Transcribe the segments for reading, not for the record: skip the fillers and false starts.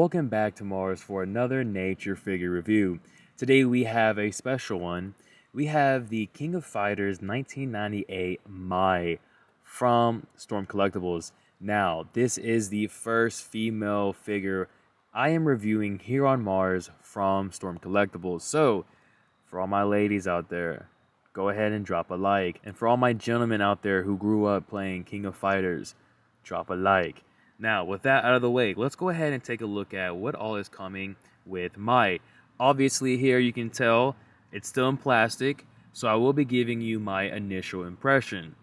welcome back to Mars for another nature figure review. Today we have a special one. We have the King of Fighters 1998 Mai from Storm Collectibles. Now, this is the first female figure I am reviewing here on Mars from Storm Collectibles. So, for all my ladies out there, go ahead and drop a like. And for all my gentlemen out there who grew up playing King of Fighters, drop a like. Now, with that out of the way, let's go ahead and take a look at what all is coming with Mai. Obviously, here you can tell it's still in plastic, so I will be giving you my initial impression.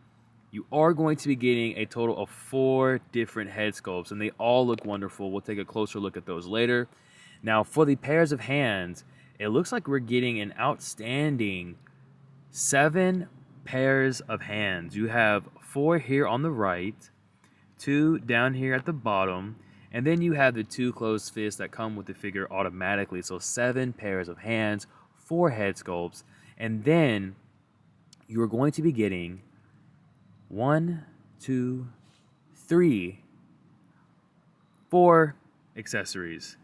You are going to be getting a total of 4 different head sculpts, and they all look wonderful. We'll take a closer look at those later. Now, for the pairs of hands, it looks like we're getting an outstanding 7 pairs of hands. You have 4 here on the right, 2 down here at the bottom, and then you have the 2 closed fists that come with the figure automatically. So 7 pairs of hands, 4 head sculpts, and then you're going to be getting 1, 2, 3, 4 accessories.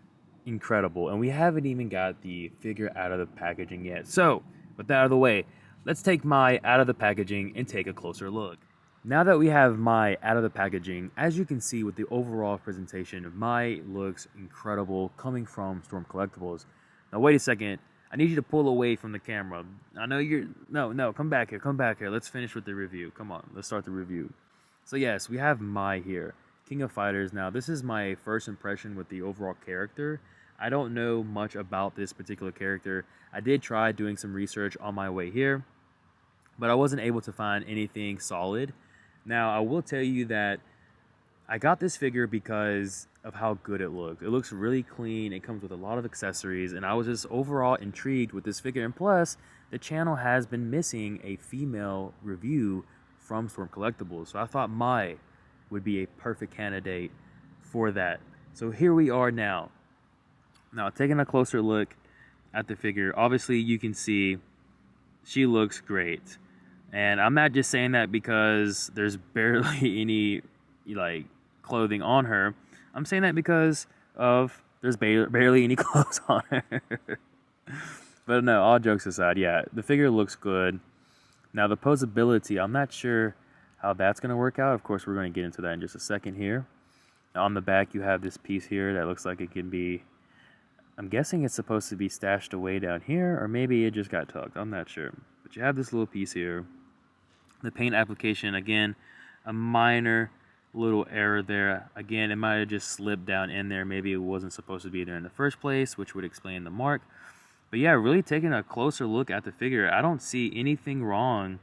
Incredible. And we haven't even got the figure out of the packaging yet. So, with that out of the way, let's take Mai out of the packaging and take a closer look. Now that we have Mai out of the packaging, as you can see with the overall presentation, Mai looks incredible coming from Storm Collectibles. Now wait a second, I need you to pull away from the camera. I know you're, no, come back here, let's finish with the review. Come on, let's start the review. So yes, we have Mai here, King of Fighters. Now this is my first impression with the overall character. I don't know much about this particular character. I did try doing some research on my way here, but I wasn't able to find anything solid. Now, I will tell you that I got this figure because of how good it looked. It looks really clean. It comes with a lot of accessories, and I was just overall intrigued with this figure. And plus, the channel has been missing a female review from Storm Collectibles, so I thought Mai would be a perfect candidate for that. So here we are now. Now, taking a closer look at the figure, obviously you can see she looks great. And I'm not just saying that because there's barely any clothing on her. I'm saying that because of there's barely any clothes on her. But no, all jokes aside, yeah, the figure looks good. Now the posability, I'm not sure how that's going to work out. Of course, we're going to get into that in just a second here. Now, on the back, you have this piece here that looks like it can be, I'm guessing it's supposed to be stashed away down here, or maybe it just got tucked. I'm not sure. But you have this little piece here. The paint application, again, a minor little error there. Again, it might have just slipped down in there. Maybe it wasn't supposed to be there in the first place, which would explain the mark. But yeah, really taking a closer look at the figure, I don't see anything wrong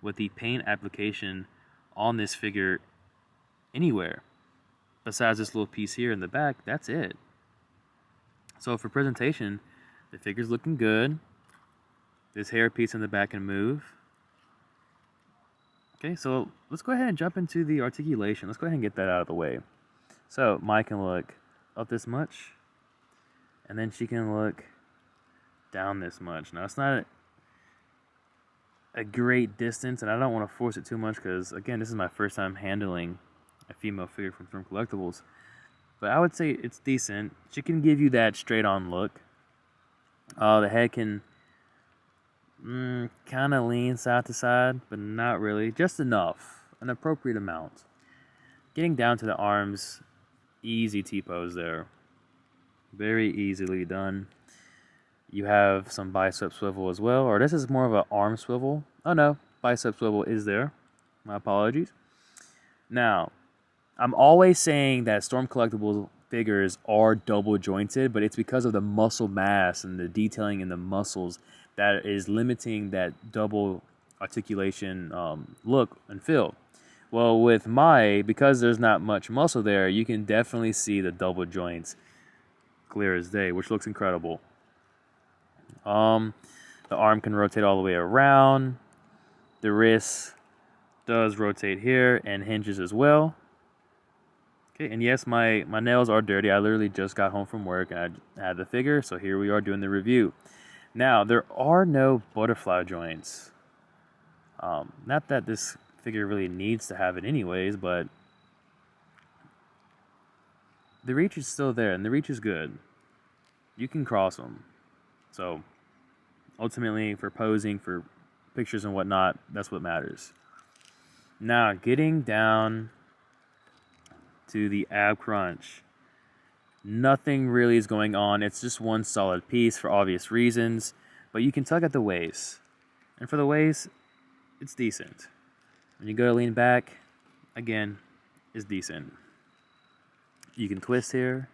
with the paint application on this figure anywhere. Besides this little piece here in the back, that's it. So for presentation, the figure's looking good. This hair piece in the back can move. Okay, so let's go ahead and jump into the articulation. Let's go ahead and get that out of the way. So Mai can look up this much, and then she can look down this much. Now it's not a great distance, and I don't want to force it too much because, again, this is my first time handling a female figure from Storm Collectibles. But I would say it's decent. She can give you that straight-on look. The head can kind of lean side to side, but not really. Just enough. An appropriate amount. Getting down to the arms, easy T-pose there. Very easily done. You have some bicep swivel as well, or this is more of an arm swivel. Oh no, bicep swivel is there. My apologies. Now, I'm always saying that Storm Collectibles figures are double jointed, but it's because of the muscle mass and the detailing in the muscles that is limiting that double articulation look and feel. Well, with Mai, because there's not much muscle there, you can definitely see the double joints clear as day, which looks incredible. The arm can rotate all the way around. The wrist does rotate here and hinges as well. Okay, and yes, my nails are dirty. I literally just got home from work and I had the figure, so here we are doing the review. Now, there are no butterfly joints. Not that this figure really needs to have it anyways, but the reach is still there, and the reach is good. You can cross them. So, ultimately, for posing, for pictures and whatnot, that's what matters. Now, getting down to the ab crunch. Nothing really is going on. It's just one solid piece for obvious reasons, but you can tug at the waist. And for the waist, it's decent. When you go to lean back, again, it's decent. You can twist here.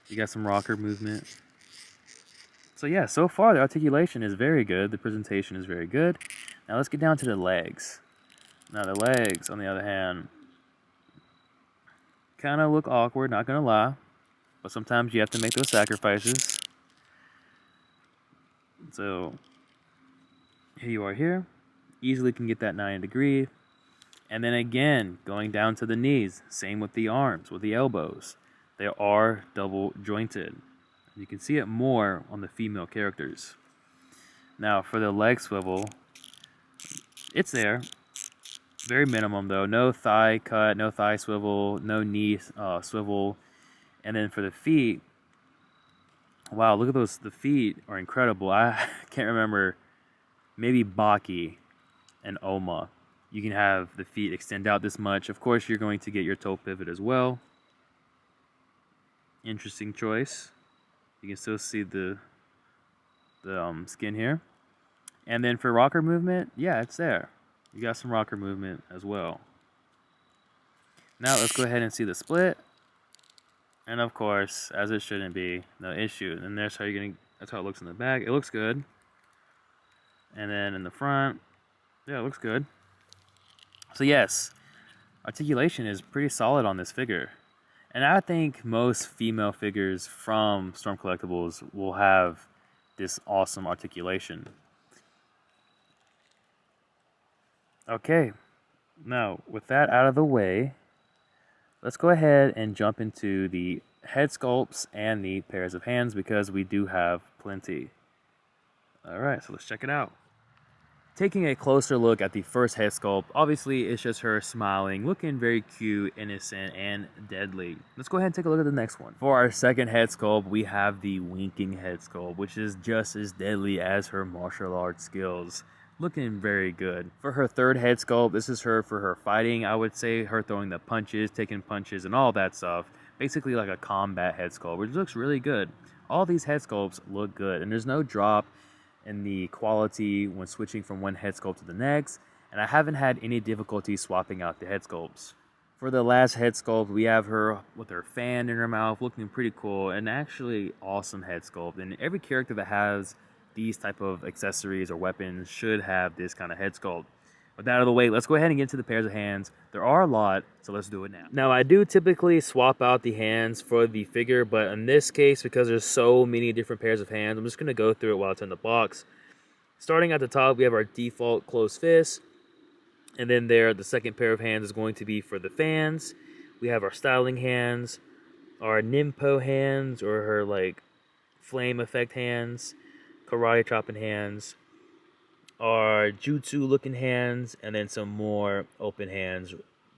You got some rocker movement. So yeah, so far the articulation is very good. The presentation is very good. Now let's get down to the legs. Now the legs, on the other hand, kind of look awkward, not gonna lie. But sometimes you have to make those sacrifices. So here you are here. Easily can get that 90 degree. And then again, going down to the knees. Same with the arms, with the elbows. They are double jointed. You can see it more on the female characters. Now for the leg swivel, it's there. Very minimum though. No thigh cut, no thigh swivel, no knee swivel. And then for the feet, wow, look at those. The feet are incredible. I can't remember. Maybe Baki and Oma. You can have the feet extend out this much. Of course, you're going to get your toe pivot as well. Interesting choice. You can still see the skin here. And then for rocker movement, yeah, it's there. You got some rocker movement as well. Now let's go ahead and see the split. And of course, as it shouldn't be, no issue. And that's how that's how it looks in the back. It looks good. And then in the front, yeah, it looks good. So yes, articulation is pretty solid on this figure. And I think most female figures from Storm Collectibles will have this awesome articulation. Okay, now with that out of the way, let's go ahead and jump into the head sculpts and the pairs of hands because we do have plenty. Alright, so let's check it out. Taking a closer look at the first head sculpt, obviously it's just her smiling, looking very cute, innocent, and deadly. Let's go ahead and take a look at the next one. For our second head sculpt, we have the winking head sculpt, which is just as deadly as her martial arts skills. Looking very good. For her third head sculpt, this is her for her fighting. I would say her throwing the punches, taking punches, and all that stuff. Basically like a combat head sculpt, which looks really good. All these head sculpts look good, and there's no drop in the quality when switching from one head sculpt to the next, and I haven't had any difficulty swapping out the head sculpts. For the last head sculpt, we have her with her fan in her mouth, looking pretty cool, and actually awesome head sculpt. And every character that has these type of accessories or weapons should have this kind of head sculpt. With that out of the way, let's go ahead and get into the pairs of hands. There are a lot, so let's do it now. Now, I do typically swap out the hands for the figure, but in this case, because there's so many different pairs of hands, I'm just going to go through it while it's in the box. Starting at the top, we have our default closed fist. And then the second pair of hands is going to be for the fans. We have our styling hands, our Nimpo hands, or her, like, flame effect hands, karate chopping hands, are jutsu looking hands, and then some more open hands,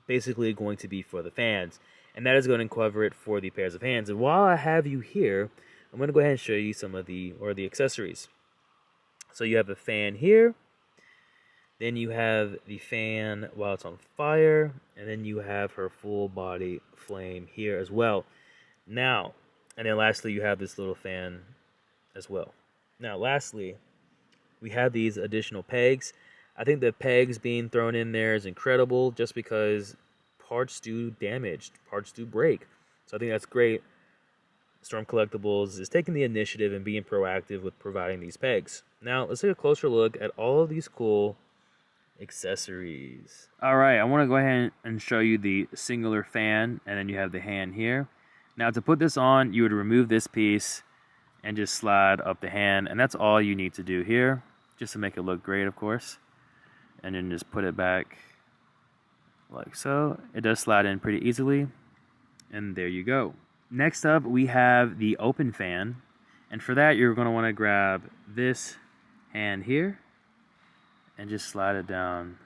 basically going to be for the fans. And that is going to cover it for the pairs of hands. And while I have you here, I'm going to go ahead and show you some of the accessories. So you have a fan here, then you have the fan while it's on fire, and then you have her full body flame here as well. Now, and then lastly, you have this little fan as well. Now, lastly, we have these additional pegs. I think the pegs being thrown in there is incredible just because parts do damage, parts do break. So I think that's great. Storm Collectibles is taking the initiative and being proactive with providing these pegs. Now, let's take a closer look at all of these cool accessories. Alright, I want to go ahead and show you the singular fan, and then you have the hand here. Now, to put this on, you would remove this piece and just slide up the hand, and that's all you need to do here, just to make it look great, of course. And then just put it back like so. It does slide in pretty easily, and there you go. Next up, we have the open fan, and for that, you're going to want to grab this hand here and just slide it down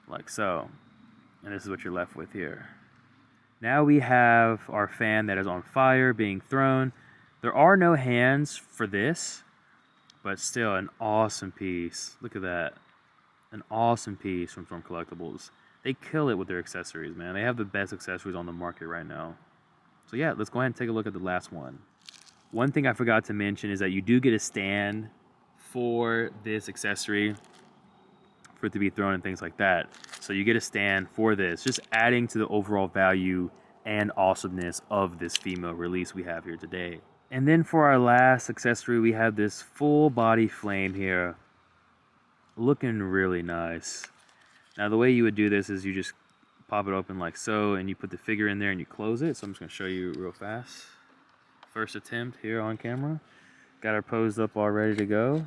like so, and this is what you're left with here. Now we have our fan that is on fire being thrown. There are no hands for this, but still an awesome piece. Look at that. An awesome piece from Storm Collectibles. They kill it with their accessories, man. They have the best accessories on the market right now. So yeah, let's go ahead and take a look at the last one. One thing I forgot to mention is that you do get a stand for this accessory for it to be thrown and things like that. So you get a stand for this, just adding to the overall value and awesomeness of this female release we have here today. And then for our last accessory, we have this full body flame here, looking really nice. Now the way you would do this is you just pop it open like so, and you put the figure in there and you close it. So I'm just gonna show you real fast. First attempt here on camera. Got her posed up all ready to go.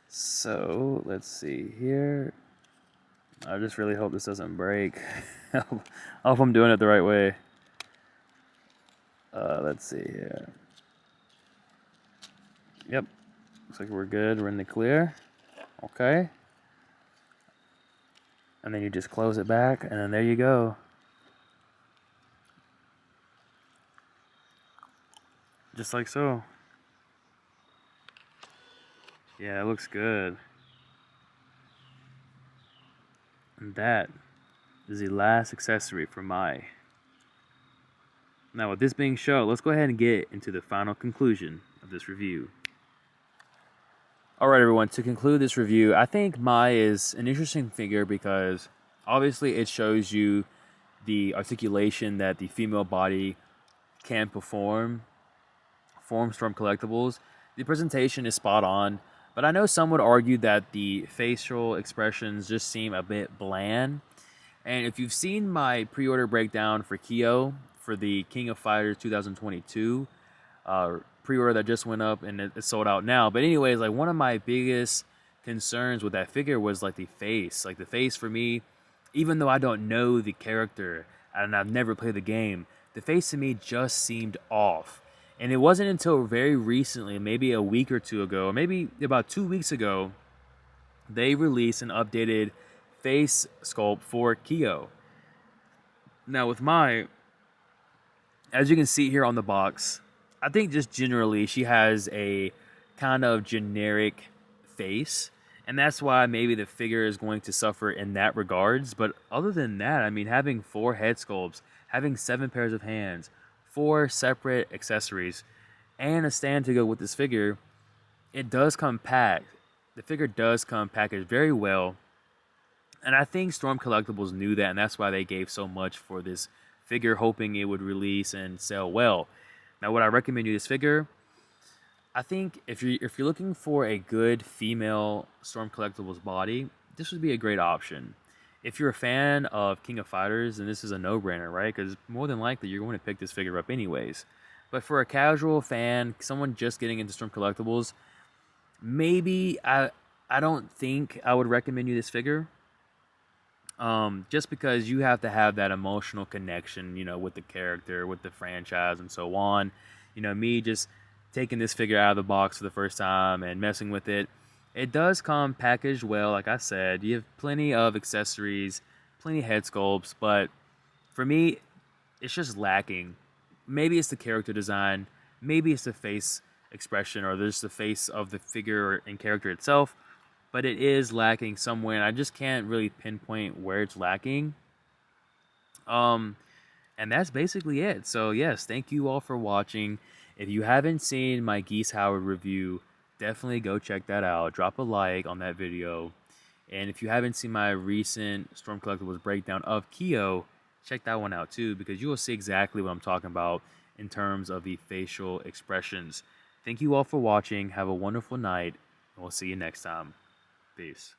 So let's see here. I just really hope this doesn't break. I hope I'm doing it the right way. Let's see here. Yep, looks like we're good. We're in the clear. Okay. And then you just close it back, and then there you go. Just like so. Yeah, it looks good. And that is the last accessory for Mai. Now with this being shown, let's go ahead and get into the final conclusion of this review. Alright everyone, to conclude this review, I think Mai is an interesting figure because obviously it shows you the articulation that the female body can perform from Storm Collectibles. The presentation is spot on, but I know some would argue that the facial expressions just seem a bit bland. And if you've seen my pre-order breakdown for KO for the King of Fighters 2022 pre-order that just went up and it's sold out now. But anyways, like one of my biggest concerns with that figure was like the face. Like the face for me, even though I don't know the character and I've never played the game, the face to me just seemed off. And it wasn't until very recently, maybe a week or two ago, or maybe about 2 weeks ago, they released an updated face sculpt for KO. Now with Mai, as you can see here on the box, I think just generally she has a kind of generic face, and that's why maybe the figure is going to suffer in that regards. But other than that, I mean, having 4 head sculpts, having 7 pairs of hands, 4 separate accessories, and a stand to go with this figure, it does come packed. The figure does come packaged very well, and I think Storm Collectibles knew that, and that's why they gave so much for this figure, hoping it would release and sell well. Now, would I recommend you this figure? I think if you're looking for a good female Storm Collectibles body, this would be a great option. If you're a fan of King of Fighters, then this is a no-brainer, right? Because more than likely you're going to pick this figure up anyways. But for a casual fan, someone just getting into Storm Collectibles, maybe I don't think I would recommend you this figure. Just because you have to have that emotional connection, you know, with the character, with the franchise, and so on. You know, me just taking this figure out of the box for the first time and messing with it, it does come packaged well. Like I said, you have plenty of accessories, plenty of head sculpts, but for me, it's just lacking. Maybe it's the character design, maybe it's the face expression, or there's the face of the figure and character itself. But it is lacking somewhere, and I just can't really pinpoint where it's lacking. And that's basically it. So yes, thank you all for watching. If you haven't seen my Geese Howard review, definitely go check that out. Drop a like on that video. And if you haven't seen my recent Storm Collectibles breakdown of KO, check that one out too, because you will see exactly what I'm talking about in terms of the facial expressions. Thank you all for watching. Have a wonderful night, and we'll see you next time. Peace.